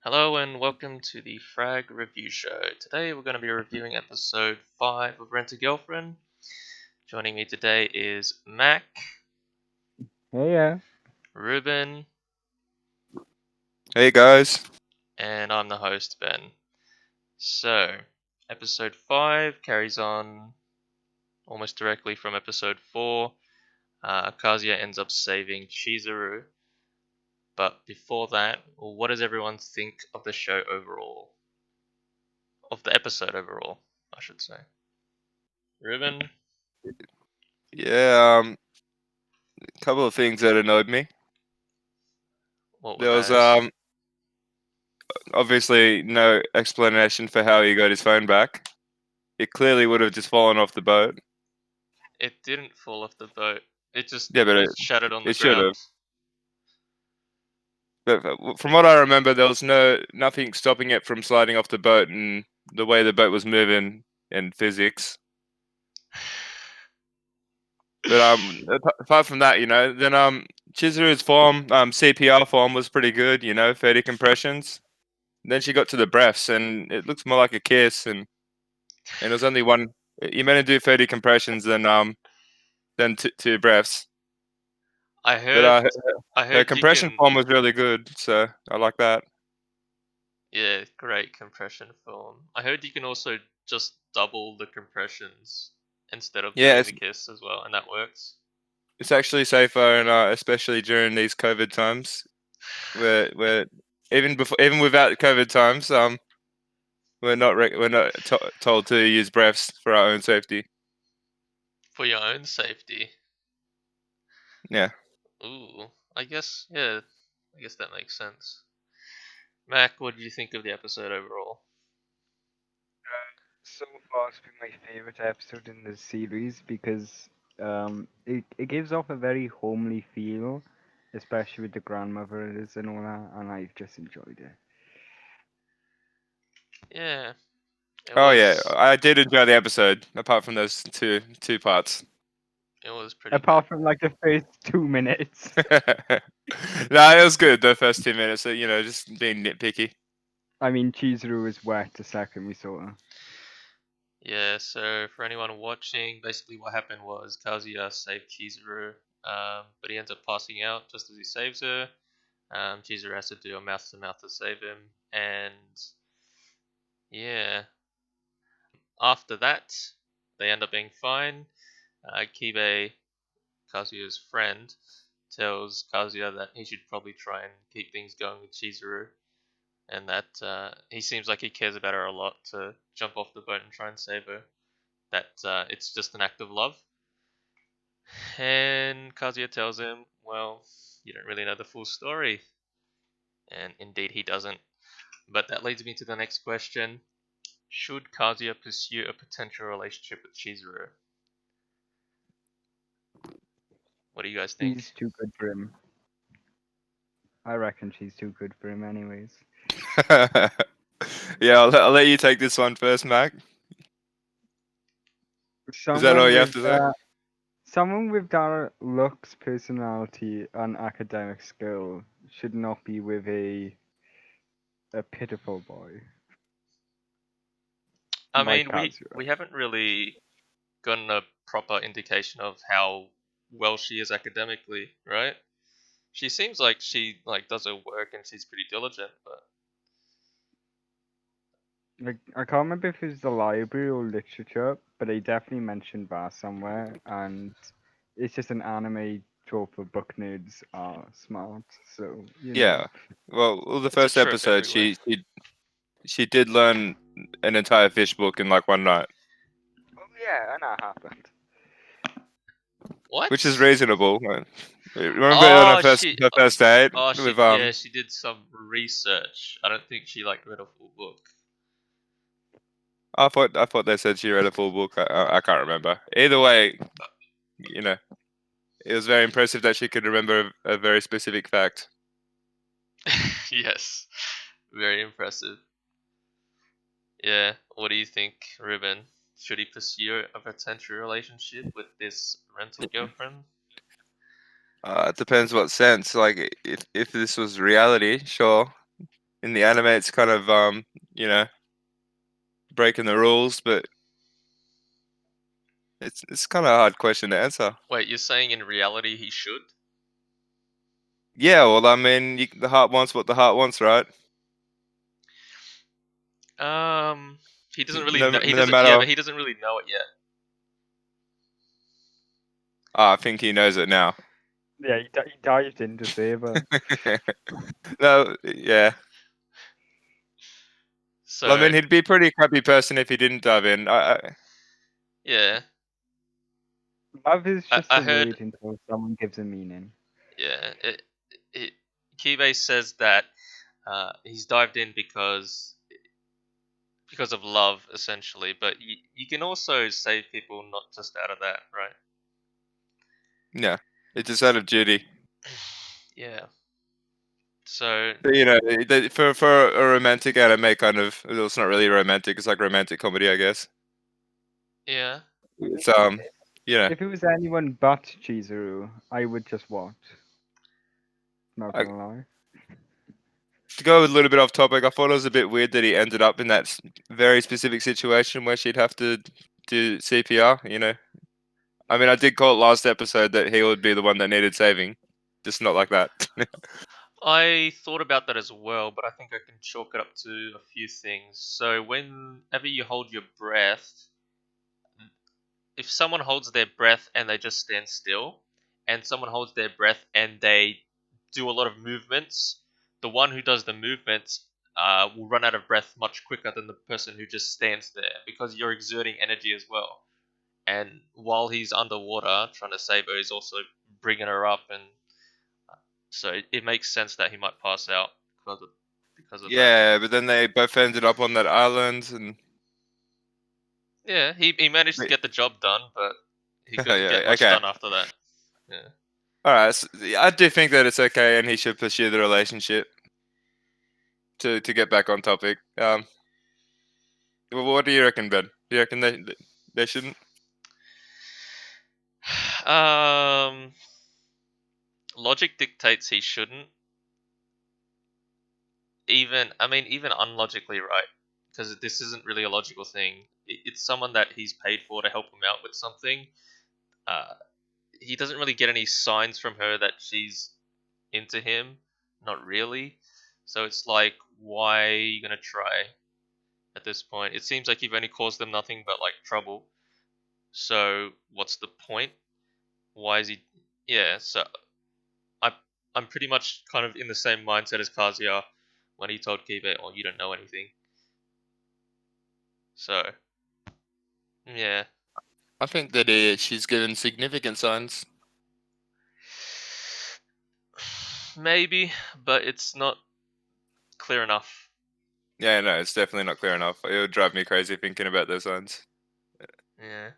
Hello and welcome to the FRAG review show. Today we're going to be reviewing episode 5 of Rent a Girlfriend. Joining me today is Mac, Hey, yeah. Ruben, Hey guys. and I'm the host, Ben. So, episode 5 carries on almost directly from episode 4. Kazuya ends up saving Chizuru. But before that, what does everyone think of the show overall? Of the episode overall, I should say. Ruben? Yeah, a couple of things that annoyed me. What were There was those? obviously no explanation for how he got his phone back. It clearly would have just fallen off the boat. It didn't fall off the boat. It just Yeah, but shattered on the it should have. ground. But from what I remember, there was nothing stopping it from sliding off the boat and the way the boat was moving in physics. But apart from that, then Chizuru's form, CPR form was pretty good. 30 compressions. Then she got to the breaths, and it looks more like a kiss, and it was only one. You meant to do 30 compressions, then two breaths. I But heard I her heard you compression can form was really good, so I like that. yeah, great compression film. I heard you can also just double the compressions instead of Yeah, doing it's, the kiss as well, and that works. it's actually safer, and especially during these COVID times, where even without COVID times, we're not told to use breaths for our own safety. For your own safety. Yeah. Ooh, I guess that makes sense. Mac, what did you think of the episode overall? So far, it's been my favorite episode in the series because it gives off a very homely feel, especially with the grandmothers and all that, and I've just enjoyed it. Yeah, it Oh yeah, was I did enjoy the episode. Apart from those two parts. it was pretty good. Apart from like the first 2 minutes. No, it was good the first 2 minutes. So, just being nitpicky. I mean, Chizuru was wet the second we saw her. Yeah, so for anyone watching, basically what happened was Kazuya saved Chizuru, but he ends up passing out just as he saves her. Chizuru has to do a mouth to mouth to save him, and yeah, after that, they end up being fine. Kibe, Kazuya's friend, tells Kazuya that he should probably try and keep things going with Chizuru, and that he seems like he cares about her a lot to jump off the boat and try and save her. That it's just an act of love. And Kazuya tells him, well, you don't really know the full story. And indeed, he doesn't. But that leads me to the next question. Should Kazuya pursue a potential relationship with Chizuru? What do you guys think? She's too good for him. I reckon she's too good for him, anyways. Yeah, I'll let you take this one first, Mac. Is that all Someone you have with to say? someone with that looks, personality, and academic skill should not be with a pitiful boy I like mean, Kazuya. we haven't really gotten a proper indication of how well she is academically, right? She seems like she does her work and she's pretty diligent, but Like, I can't remember if it was the library or literature, but they definitely mentioned that somewhere, and it's just an anime trope of book nerds are smart, so you know. Yeah. Well, the it's a first trope episode, everywhere. she did learn an entire fish book in like one night, Oh yeah, and that happened. which is What? reasonable. Remember on Oh, her first date with yeah, she did some research. I don't think she read a full book. I thought they said she read a full book. I can't remember. Either way, you know, it was very impressive that she could remember a very specific fact. Yes, very impressive. Yeah, what do you think, Ruben? Should he pursue a potential relationship with this rental girlfriend? It depends what sense. Like, if this was reality, sure. in the anime, it's kind of you know, breaking the rules, but it's kind of a hard question to answer. Wait, you're saying in reality he should? Yeah, well, I mean, the heart wants what the heart wants, right? Um, he doesn't really No, know. He no doesn't. Yeah, matter. but he doesn't really know it yet. I think he knows it now. Yeah, he dived in to save her. No, yeah. Well, I So mean, he'd be a pretty crappy person if he didn't dive in. yeah, Love is I, just I a heard. word until someone gives a meaning. Yeah, it Kibe says that he's dived in because of love, essentially. But you can also save people not just out of that, right? Yeah, it's just out of duty. Yeah. So But, you know, for a romantic anime kind of, well, it's not really romantic. It's like romantic comedy, I guess. yeah. It's you know, If it was anyone but Chizuru, I would just watch. Not I, gonna lie. to go a little bit off topic, I thought it was a bit weird that he ended up in that very specific situation where she'd have to do CPR. You know, I mean, I did call it last episode that he would be the one that needed saving, just not like that. I thought about that as well, but I think I can chalk it up to a few things. So whenever you hold your breath, if someone holds their breath and they just stand still, and someone holds their breath and they do a lot of movements, the one who does the movements will run out of breath much quicker than the person who just stands there because you're exerting energy as well. And while he's underwater trying to save her, he's also bringing her up, and so it makes sense that he might pass out because of that. Yeah, but then they both ended up on that island, and Yeah, he managed to get the job done, but he couldn't get yeah, much okay. done after that. Yeah. All right, so I do think that it's okay, and he should pursue the relationship to get back on topic. Well, what do you reckon, Ben? Do you reckon they shouldn't? Um, logic dictates he shouldn't. Even unlogically, right? Because this isn't really a logical thing. It's someone that he's paid for to help him out with something. Uh, he doesn't really get any signs from her that she's into him. Not really. So it's like, why are you gonna try at this point? It seems like you've only caused them nothing but like trouble. So what's the point? Why is he? Yeah. So I I'm pretty much kind of in the same mindset as Kazuya when he told Kibe, "Oh, you don't know anything." So yeah, I think that she's given significant signs. maybe, but it's not clear enough. Yeah, no, it's definitely not clear enough. It would drive me crazy thinking about those signs. Yeah.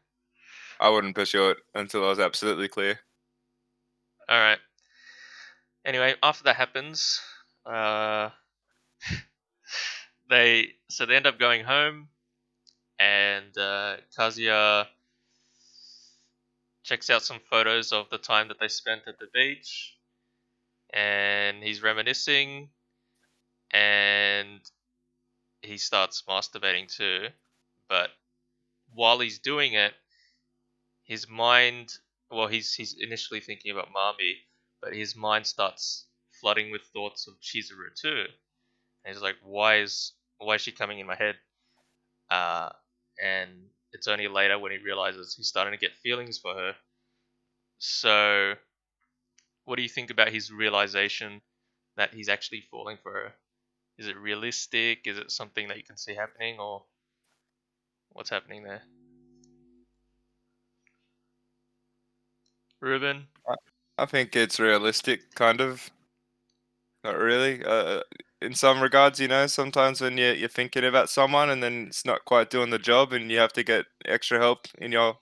I wouldn't pursue it until I was absolutely clear. All right. Anyway, after that happens, they end up going home, and Kazuya checks out some photos of the time that they spent at the beach, and he's reminiscing, and he starts masturbating too. But while he's doing it, his mind, well, he's initially thinking about Mami, but his mind starts flooding with thoughts of Chizuru too. And he's like, why is she coming in my head? Uh, and it's only later when he realizes he's starting to get feelings for her. So, what do you think about his realization that he's actually falling for her? Is it realistic? Is it something that you can see happening, or what's happening there? Ruben? I think it's realistic, kind of. Not really. In some regards, you know, sometimes when you're thinking about someone and then it's not quite doing the job, and you have to get extra help in your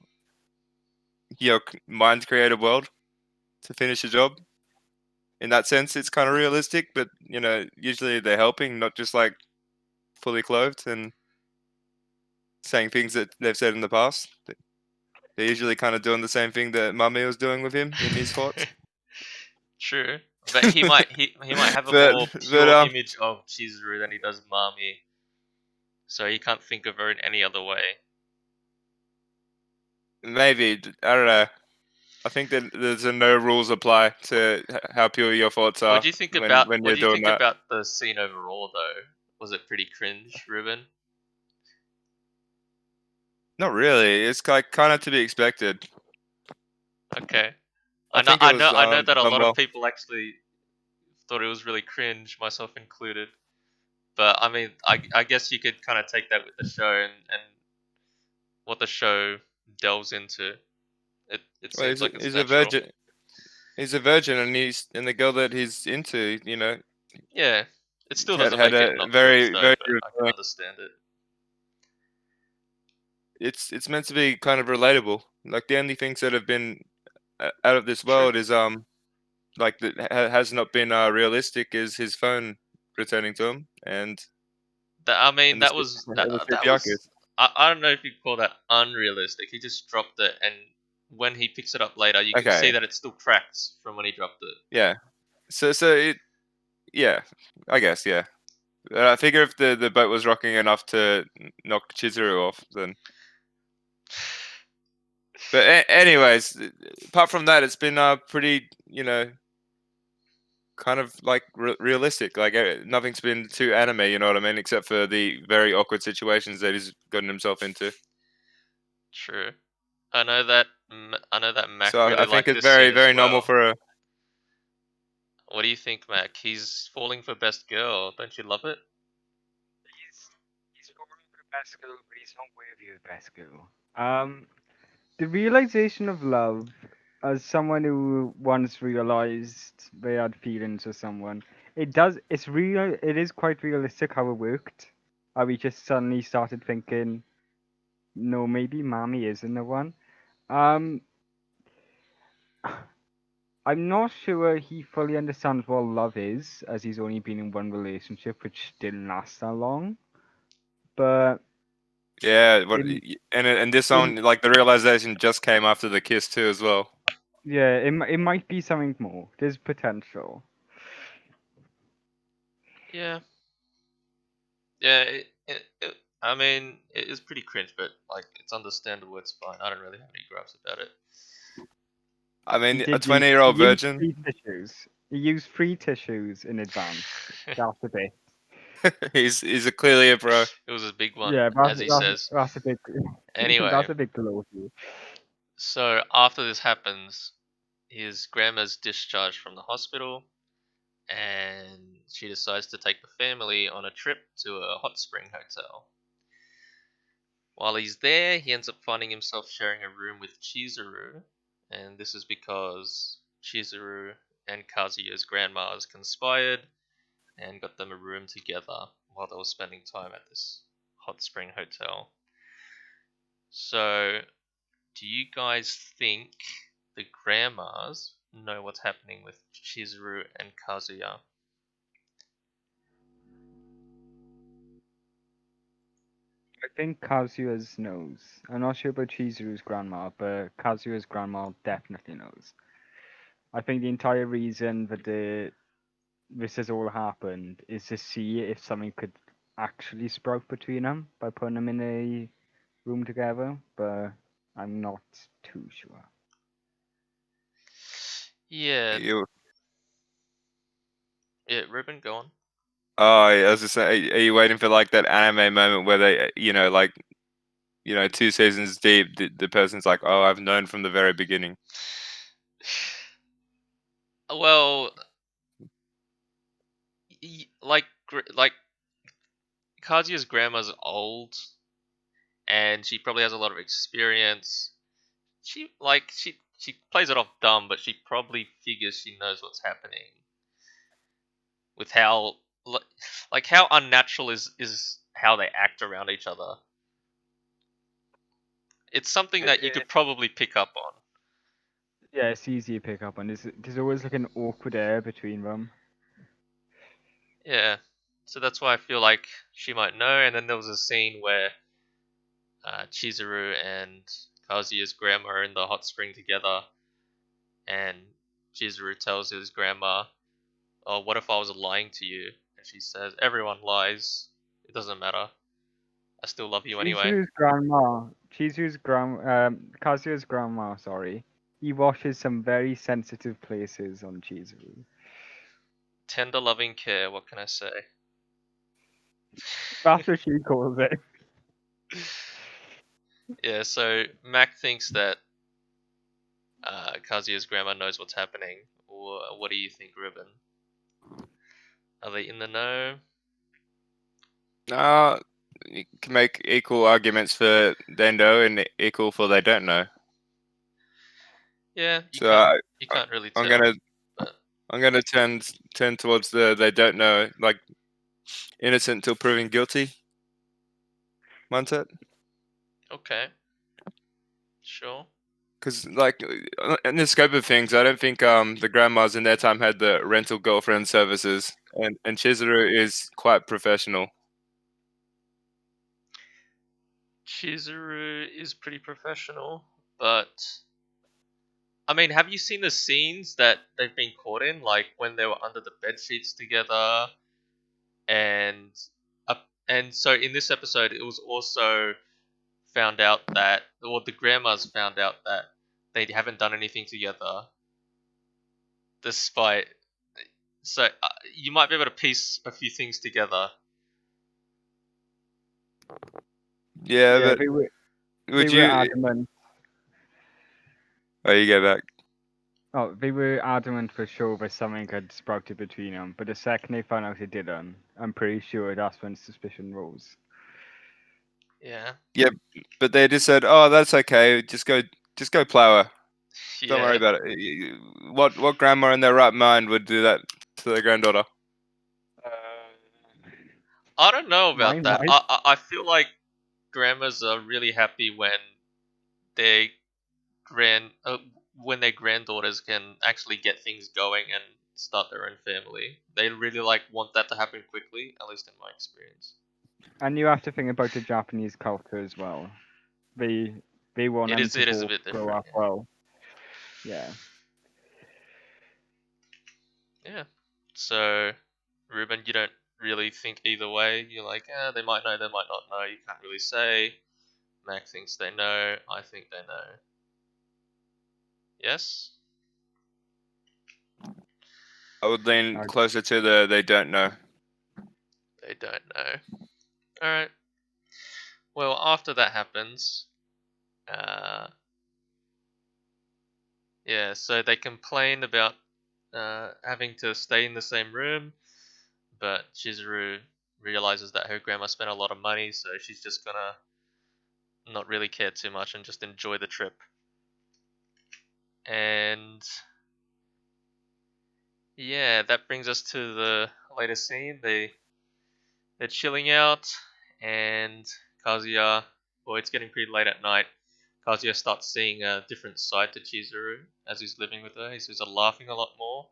mind created world to finish the job. In that sense, it's kind of realistic, but you know, usually they're helping, not just like fully clothed and saying things that they've said in the past. They're usually kind of doing the same thing that Mummy was doing with him in his thoughts. True. But he might have a but more but pure image of Chizuru than he does Mami, so he can't think of her in any other way. maybe I don't know. I think that there's no rules apply to how pure your thoughts What are do you think when about what you're do you doing think that. about the scene overall though? Was it pretty cringe, Ruben? Not really. It's like kind of to be expected. Okay. I I know think it I was know I know that a done lot of well. people actually thought it was really cringe, myself included. But I mean, I guess you could kind of take that with the show and what the show delves into. It Well, seems like it's he's a natural. virgin. He's a virgin, and the girl that he's into, Yeah, it still doesn't had make it a not cringe very though, very. but I can understand it. It's meant to be kind of relatable. Like the only things that have been out of this True. world is like that has not been realistic is his phone returning to him I mean, and the the that CPR was case. I don't know if you call that unrealistic. He just dropped it, and when he picks it up later, you can see Okay, that it still cracks from when he dropped it. yeah. So it yeah, I guess yeah. I figure if the boat was rocking enough to knock Chizuru off, then. But anyways, apart from that, it's been pretty kind of like realistic. Like nothing's been too anime, you know what I mean? Except for the very awkward situations that he's gotten himself into. True. I know that Mac So I really think liked it's this scene very as very normal well. for a. What do you think, Mac? He's falling for best girl. Don't you love it? He's falling for the best girl, but he's not worthy of the best girl. The realization of love, as someone who once realized they had feelings for someone, it's real. It is quite realistic how it worked. How we just suddenly started thinking, no, maybe Mommy isn't the one. Um, I'm not sure he fully understands what love is, as he's only been in one relationship which didn't last that long. But Yeah, in and this in song, like the realization just came after the kiss too, as well. yeah, it might be something more. There's potential. Yeah. Yeah. I mean, it is pretty cringe, but like, it's understandable. It's fine. I don't really have any gripes about it. I He mean, a did use he 20-year-old used virgin. free tissues. He used free tissues in advance. That's a bit. He's a clearly a pro. It was a big one, Yeah, as he says. that's a big Anyway, that's a big glow. so after this happens, his grandma's discharged from the hospital, and she decides to take the family on a trip to a hot spring hotel. While he's there, he ends up finding himself sharing a room with Chizuru, and this is because Chizuru and Kazuya's grandmas conspired and got them a room together while they were spending time at this hot spring hotel. So, do you guys think the grandmas know what's happening with Chizuru and Kazuya? I think Kazuya's knows. I'm not sure about Chizuru's grandma, but Kazuya's grandma definitely knows. I think the entire reason that this has all happened is to see if something could actually sprout between them by putting them in a room together, but I'm not too sure. Yeah, You, yeah, Ruben, go on. oh, yeah, I was just saying, are you waiting for like that anime moment where they, like, 2 seasons deep, the person's like, oh, I've known from the very beginning. Well, like Kazuya's grandma's old, and she probably has a lot of experience. She plays it off dumb, but she probably figures she knows what's happening with how li- like how unnatural is how they act around each other. It's something that you could probably pick up on. Yeah, it's easy to pick up on. There's always like an awkward air between them. Yeah. So that's why I feel like she might know. And then there was a scene where Chizuru and Kazuya's grandma are in the hot spring together, and Chizuru tells his grandma, "Oh, what if I was lying to you?" And she says, "Everyone lies. It doesn't matter. I still love you anyway." Kazuya's grandma, sorry, he washes some very sensitive places on Chizuru. Tender loving care, what can I say? That's what she calls it. Yeah, so Mac thinks that Kazuya's grandma knows what's happening. What do you think, Ruben? Are they in the know? You can make equal arguments for they know and equal for they don't know. Yeah, So you can't really I'm tell. gonna But I'm gonna tend towards the they don't know, like innocent till proven guilty mindset. okay, sure. Because like in the scope of things, I don't think the grandmas in their time had the rental girlfriend services, and Chizuru is quite professional. Chizuru is pretty professional, but I mean, have you seen the scenes that they've been caught in, like when they were under the bed sheets together, and and so in this episode, it was also found out that, or the grandmas found out that they haven't done anything together, despite. So you might be able to piece a few things together. Yeah, Yeah, but they would were you? adamant. Oh, you go back. Oh, they were adamant for sure that something had sprouted between them, but the second they found out it didn't, I'm pretty sure that's when suspicion rose. Yeah, Yeah, but they just said, "Oh, that's okay. Just go plow her. Don't worry yeah. about it." What grandma in their right mind would do that to their granddaughter? I don't know about Mine that. might. I feel like grandmas are really happy their grand when their granddaughters can actually get things going and start their own family. They really want that to happen quickly, at least in my experience. And you have to think about the Japanese culture as well. They they want them to It is a both bit grow different. up well. Yeah. Yeah. So, Ruben, you don't really think either way. You're like, they might know, they might not know. You can't really say. Mac thinks they know. I think they know. Yes. I would lean Uh, closer to the they don't know. They don't know. All right. Well, after that happens, uh, yeah. So they complain about having to stay in the same room, but Chizuru realizes that her grandma spent a lot of money, so she's just gonna not really care too much and just enjoy the trip. And yeah, that brings us to the latest scene. They're chilling out, and Kazuya. Well, it's getting pretty late at night. Kazuya starts seeing a different side to Chizuru as he's living with her. He's laughing a lot more,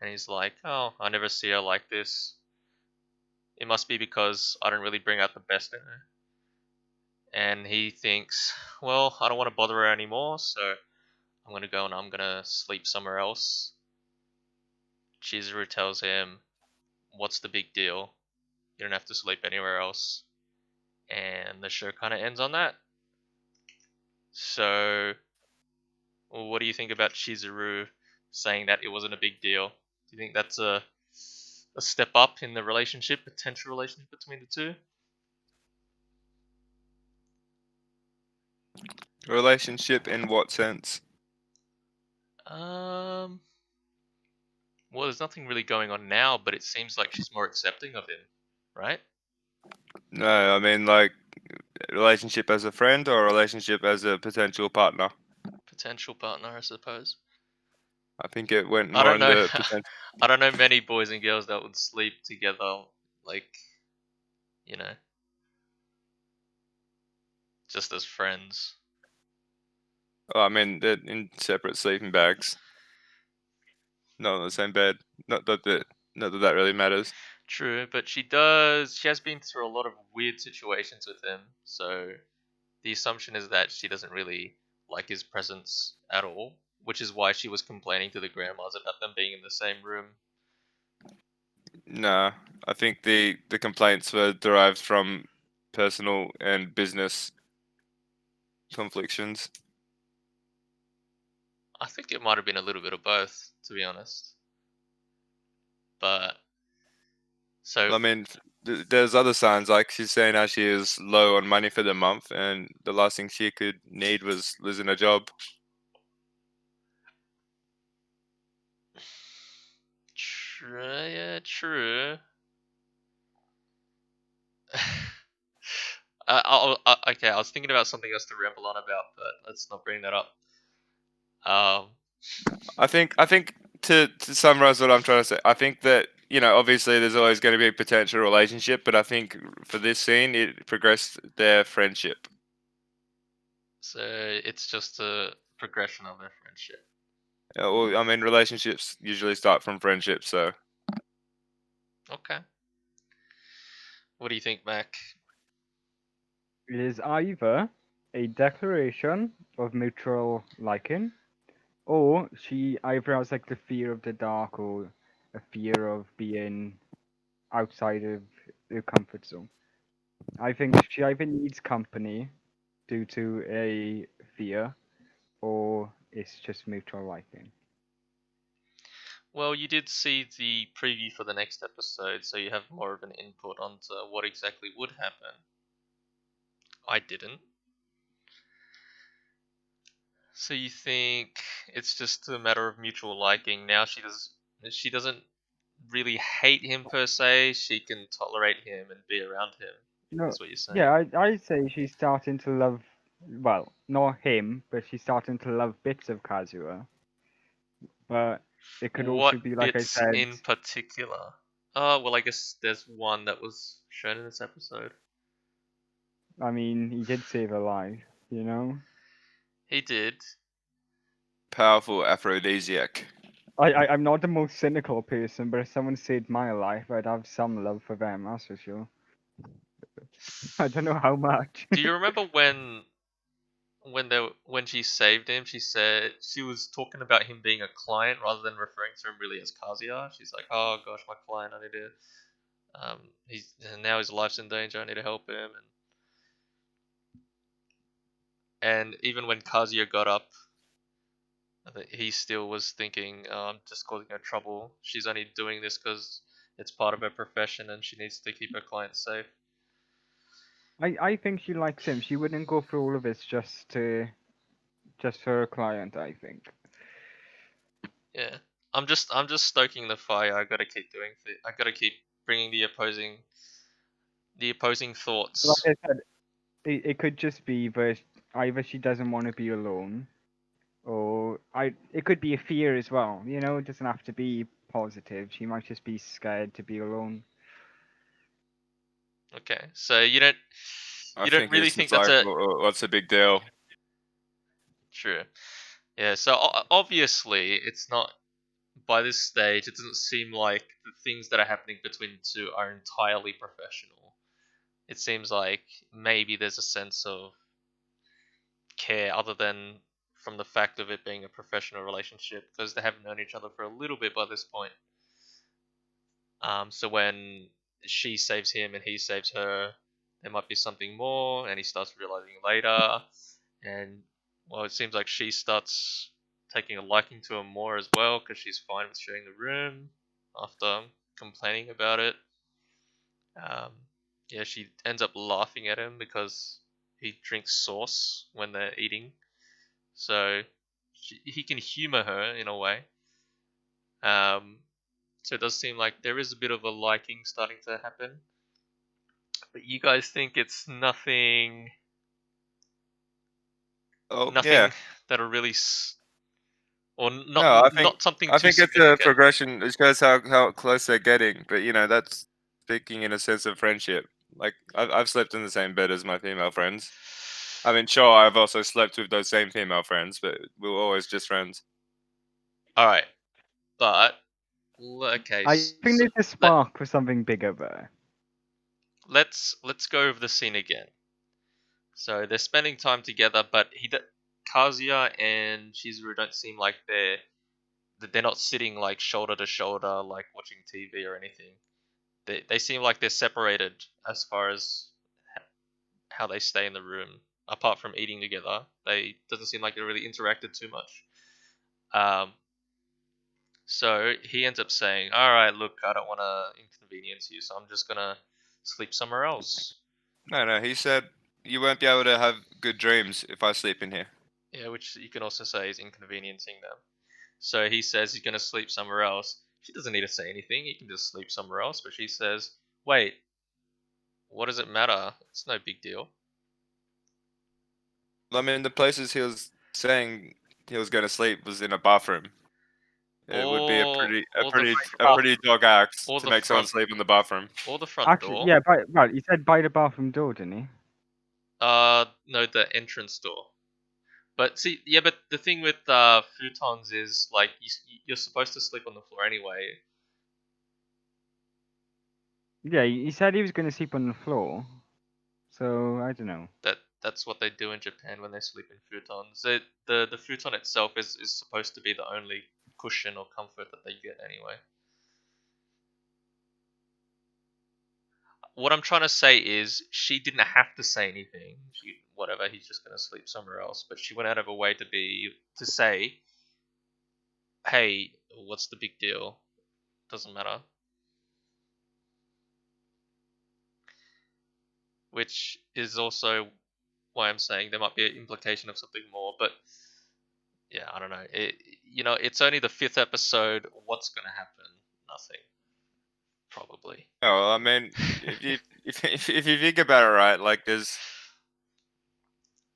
and he's like, "Oh, I never see her like this. It must be because I don't really bring out the best in her." And he thinks, "Well, I don't want to bother her anymore, so I'm gonna go and I'm gonna sleep somewhere else." Chizuru tells him, "What's the big deal? You don't have to sleep anywhere else." And the show kind of ends on that. So, what do you think about Chizuru saying that it wasn't a big deal? Do you think that's a step up in the relationship, potential relationship between the two? Relationship in what sense? Um, well, there's nothing really going on now, but it seems like she's more accepting of him, right? No, I mean like relationship as a friend or relationship as a potential partner. Potential partner, I suppose. I think it went I more don't in know. the potential. I don't know many boys and girls that would sleep together, like, you know, just as friends. Oh, I mean, they're in separate sleeping bags, not on the same bed. Not that that, not that that really matters. True, but she does. She has been through a lot of weird situations with him, so the assumption is that she doesn't really like his presence at all, which is why she was complaining to the grandmas about them being in the same room. No, I think the complaints were derived from personal and business conflictions. I think it might have been a little bit of both, to be honest. But so I mean, there's other signs like she's saying how she is low on money for the month, and the last thing she could need was losing a job. true, yeah, true. Okay, I was thinking about something else to ramble on about, but let's not bring that up. Um, I think to summarize what I'm trying to say, I think that obviously there's always going to be a potential relationship, but I think for this scene it progressed their friendship. so it's just a progression of their friendship. Well, I mean, relationships usually start from friendship, so Okay. What do you think, Mac? It is either a declaration of mutual liking, or she either has like the fear of the dark or a fear of being outside of the comfort zone. I think she either needs company due to a fear, or it's just mutual liking. Well, you did see the preview for the next episode, so you have more of an input onto what exactly would happen. I didn't. So you think it's just a matter of mutual liking. Now she doesn't really hate him per se. She can tolerate him and be around him. No, Is what you're saying. yeah, I'd say she's starting to love, well, not him, but she's starting to love bits of Kazuha. But it could also What be, like I bits said, in particular? Oh, well, I guess there's one that was shown in this episode. I mean, he did save her life, you know? He did. powerful aphrodisiac. I'm not the most cynical person, but if someone saved my life, I'd have some love for them, that's for sure. I don't know how much. Do you remember when she saved him? She said she was talking about him being a client rather than referring to him really as Kazuya. She's like, "Oh gosh, my client, I need to he's now his life's in danger. I need to help him." And even when Kazuya got up, I think he still was thinking, oh, "I'm just causing her trouble. She's only doing this because it's part of her profession, and she needs to keep her clients safe." I think she likes him. She wouldn't go through all of this just for a client, I think. Yeah, I'm just stoking the fire. I gotta keep doing. I gotta keep bringing the opposing Like thoughts. I said, it could just be that either she doesn't want to be alone, or it could be a fear as well. You know, it doesn't have to be positive. She might just be scared to be alone. Okay, so you don't I you don't think really it's just think that's like, a what's the big deal? true? Yeah, so obviously it's not by this stage. It doesn't seem like the things that are happening between the two are entirely professional. It seems like maybe there's a sense of care other than from the fact of it being a professional relationship because they haven't known each other for a little bit by this point. So when she saves him and he saves her, there might be something more, and he starts realizing later. And well, it seems like she starts taking a liking to him more as well because she's fine with sharing the room after complaining about it. Um, yeah, she ends up laughing at him because he drinks sauce when they're eating, so he can humor her in a way. Um, so it does seem like there is a bit of a liking starting to happen. But you guys think it's nothing, Oh yeah. nothing that'll really, or not, No, I think not something I too think it's a significant. progression. It shows how close they're getting. But that's speaking in a sense of friendship. Like I've slept in the same bed as my female friends. I mean, sure, I've also slept with those same female friends, but we were always just friends. All right, but okay, I think so there's a spark for something bigger there. let's go over the scene again. So they're spending time together, but Kazuya and Chizuru don't seem like they're not sitting like shoulder to shoulder, like watching TV or anything. they seem like they're separated as far as how they stay in the room. Apart from eating together, they doesn't seem like they really interacted too much. So he ends up saying, "All right, look, I don't want to inconvenience you, so I'm just gonna sleep somewhere else." No, he said you won't be able to have good dreams if I sleep in here. Yeah, which you can also say is inconveniencing them. So he says he's gonna sleep somewhere else. She doesn't need to say anything. He can just sleep somewhere else. But she says, "Wait, what does it matter? It's no big deal." I mean, the places he was saying he was going to sleep was in a bathroom. It would be a Or pretty, a or the pretty, f- a pretty dog act or to the make someone front sleep in the bathroom. or the front Actually, door. yeah, right. He said by the bathroom door, didn't he? No, the entrance door. But see, yeah, but the thing with futons is like you're supposed to sleep on the floor anyway. Yeah, he said he was going to sleep on the floor. So I don't know. That's what they do in Japan when they sleep in futons. The futon itself is supposed to be the only cushion or comfort that they get anyway. What I'm trying to say is she didn't have to say anything. She whatever, he's just gonna sleep somewhere else. But she went out of her way to say, "Hey, what's the big deal? Doesn't matter." Which is also why I'm saying there might be an implication of something more. But yeah, I don't know. It's only the fifth episode. What's gonna happen? Nothing, probably. Oh, I mean, if you think about it, right, like there's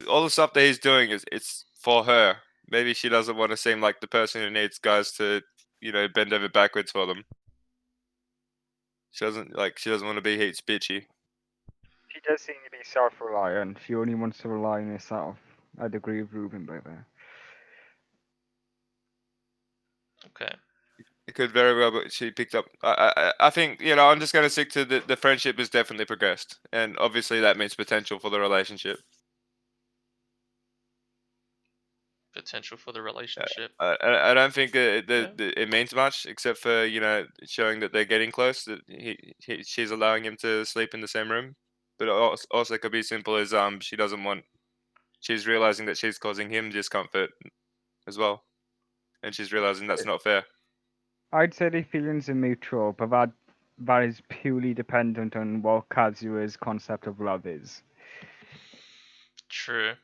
all the stuff that he's doing is it's for her. Maybe she doesn't want to seem like the person who needs guys to, bend over backwards for them. She doesn't want to be heaps bitchy. She does seem to be self-reliant. She only wants to rely on herself. I'd agree with Ruben by there. Okay. It could very well, but she picked up. I think I'm just gonna stick to the friendship has definitely progressed, and obviously that means potential for the relationship. Potential for the relationship. I don't think Yeah. it means much except for showing that they're getting close. That she's allowing him to sleep in the same room, but it also could be simple as she doesn't want. She's realizing that she's causing him discomfort as well, and she's realizing that's not fair. I'd say the feelings are mutual, but that is purely dependent on what Kazua's concept of love is. True.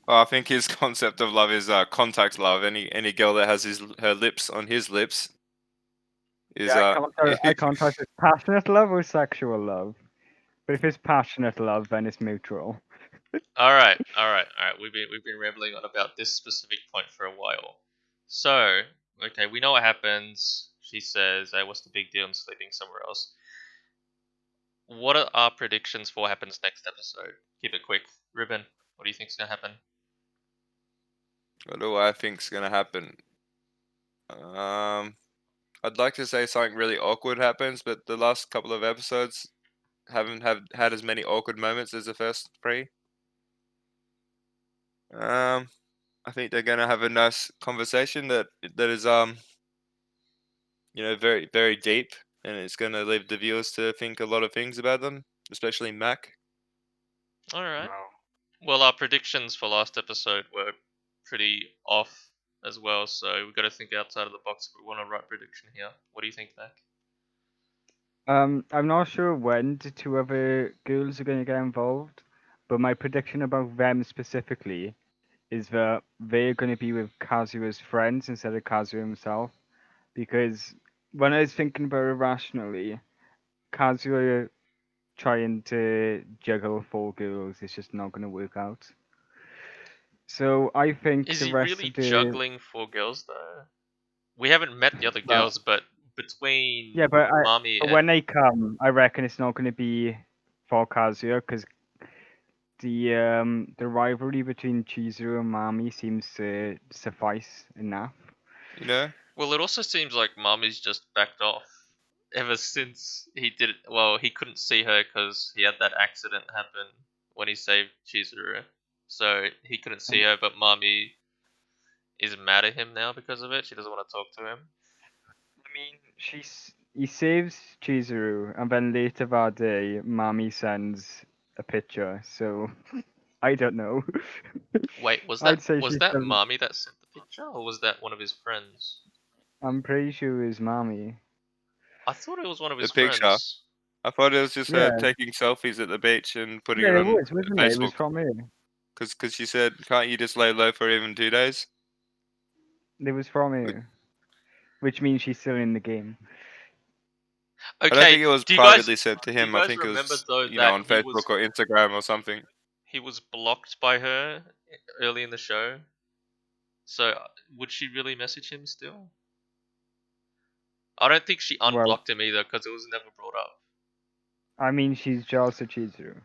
Well, I think his concept of love is contact love. Any girl that has her lips on his lips is Yeah, I can't tell if it's passionate love or sexual love. But if it's passionate love, then it's mutual. All right. All right. All right. We've been rambling on about this specific point for a while. So, okay, we know what happens. She says, "Hey, what's the big deal? I'm sleeping somewhere else." What are our predictions for what happens next episode? Keep it quick. Ruben, what do you think's gonna happen? what do I think's gonna happen? I'd like to say something really awkward happens, but the last couple of episodes haven't have had as many awkward moments as the first three. I think they're gonna have a nice conversation that is very very deep, and it's gonna leave the viewers to think a lot of things about them, especially Mac. All right. No. Well, our predictions for last episode were pretty off as well, so we've got to think outside of the box if we want a right prediction here. What do you think, Mac? I'm not sure when the two other girls are going to get involved, but my prediction about them specifically is that they're going to be with Kazua's friends instead of Kazuo himself. Because when I was thinking about it rationally, Kazuo trying to juggle four girls is just not going to work out. So I think Is the he rest really of the juggling four girls though? We haven't met the other well, girls, but between yeah, Mami but and when they come, I reckon it's not going to be for Kazuo because the rivalry between Chizuru and Mami seems to suffice enough. You know, well, it also seems like Mami's just backed off ever since he did it. Well, he couldn't see her because he had that accident happen when he saved Chizuru, so he couldn't see her. But Mami is mad at him now because of it. She doesn't want to talk to him. I mean, she's he saves Chizuru, and then later that day, Mami sends a picture. So I don't know. Wait, was I'd that say was she's that still. Marmy that sent the picture, or was that one of his friends? I'm pretty sure it's Mami. I thought it was one of The his picture. friends. I thought it was just her Yeah, taking selfies at the beach and putting yeah, it it on was, wasn't it? It was Facebook. from her. Because she said, can't you just lay low for even 2 days? It was from Which- her, which means she's still in the game. I don't Okay, think it was do you guys privately sent to do you him. I guys think it remember was, though you know, that on Facebook or Instagram or something. he was blocked by her early in the show? So would she really message him still? I don't think she Well, unblocked him either because it was never brought up. I mean, she's jealous of Chizuru,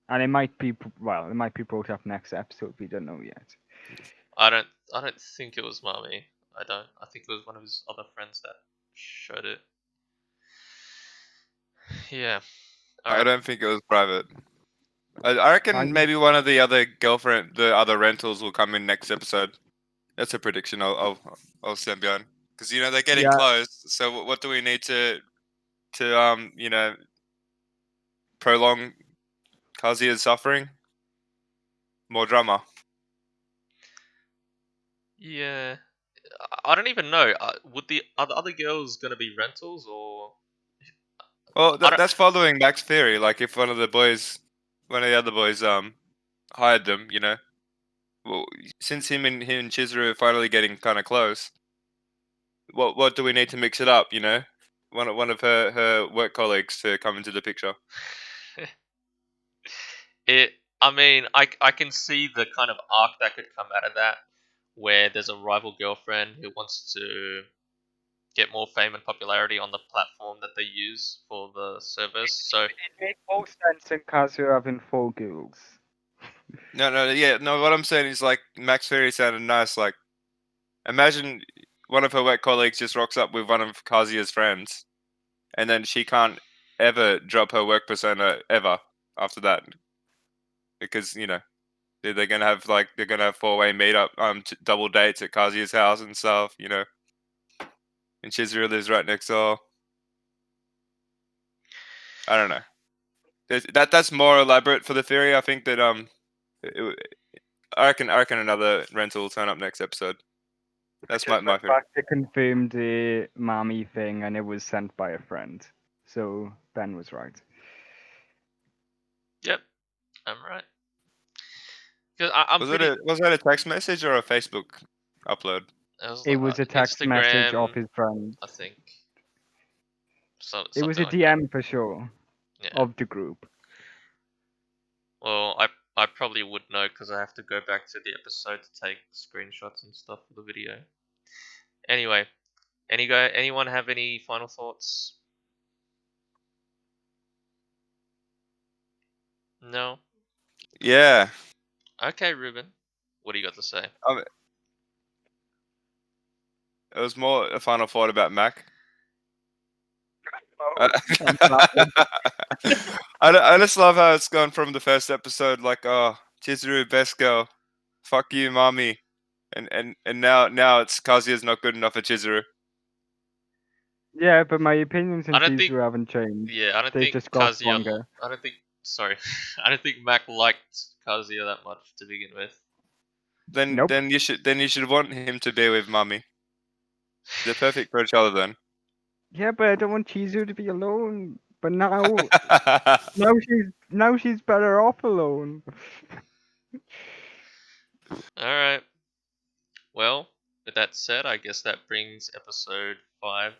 and it might be it might be brought up next episode. We don't know yet. I don't think it was Marmy. I don't. I think it was one of his other friends that showed it. Yeah. All I right. don't think it was private. I I reckon maybe one of the other rentals will come in next episode. That's a prediction. I'll stand behind because you know they're getting yeah, close. So what do we need to you know prolong Kazuya's suffering? More drama. Yeah. I don't even know. Would the are the other girls gonna be rentals or? Well, I don't. that's following Mac's theory. Like if one of the other boys hired them, you know. Well, since him and Chizuru are finally getting kind of close, what do we need to mix it up? You know, one of her work colleagues to come into the picture. It. I mean, I can see the kind of arc that could come out of that, where there's a rival girlfriend who wants to get more fame and popularity on the platform that they use for the service. So it made more sense in Kazuya having 4 girls. No. What I'm saying is like Max Ferry sounded nice. Like imagine one of her work colleagues just rocks up with one of Kazuya's friends, and then she can't ever drop her work persona ever after that because you know they're gonna have 4-way meetup double dates at Kazuya's house and stuff. You know, and Chizuru lives right next door. I don't know. That's more elaborate for the theory. I think that it, I reckon another rental will turn up next episode. That's Just my went theory. back to confirm the Mami thing, and it was sent by a friend. So Ben was right. yep, I'm right. Because I'm Was pretty. that a text message or a Facebook upload? It was It was a text message of Instagram, his friend. I think. So, It was something a like that. DM for sure Yeah. of the group. Well, I probably would know because I have to go back to the episode to take screenshots and stuff for the video. Anyway, anyone have any final thoughts? No. Yeah. Okay, Ruben. What do you got to say? It was more a final thought about Mac. Oh, I, I'm clapping. I just love how it's gone from the first episode, like, oh, Chizuru, best girl, fuck you, mommy, and now it's Kazuya's not good enough for Chizuru. Yeah, but my opinions I on don't think. Chizuru haven't changed. Yeah, I don't They've think just got Kazuya. stronger. I don't think. Sorry, I don't think Mac liked Kazuya that much to begin with. Then Nope. then you should want him to be with mommy. They're perfect for each other then. Yeah, but I don't want Chizuru to be alone. But now she's better off alone. All right. Well, with that said, I guess that brings episode 5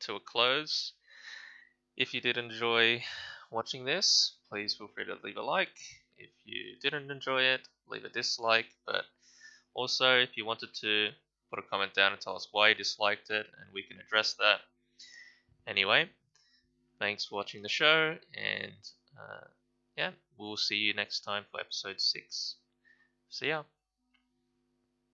to a close. If you did enjoy watching this, please feel free to leave a like. If you didn't enjoy it, leave a dislike. But also, if you wanted to put a comment down and tell us why you disliked it, and we can address that. Anyway, thanks for watching the show, and yeah, we'll see you next time for episode 6. See ya.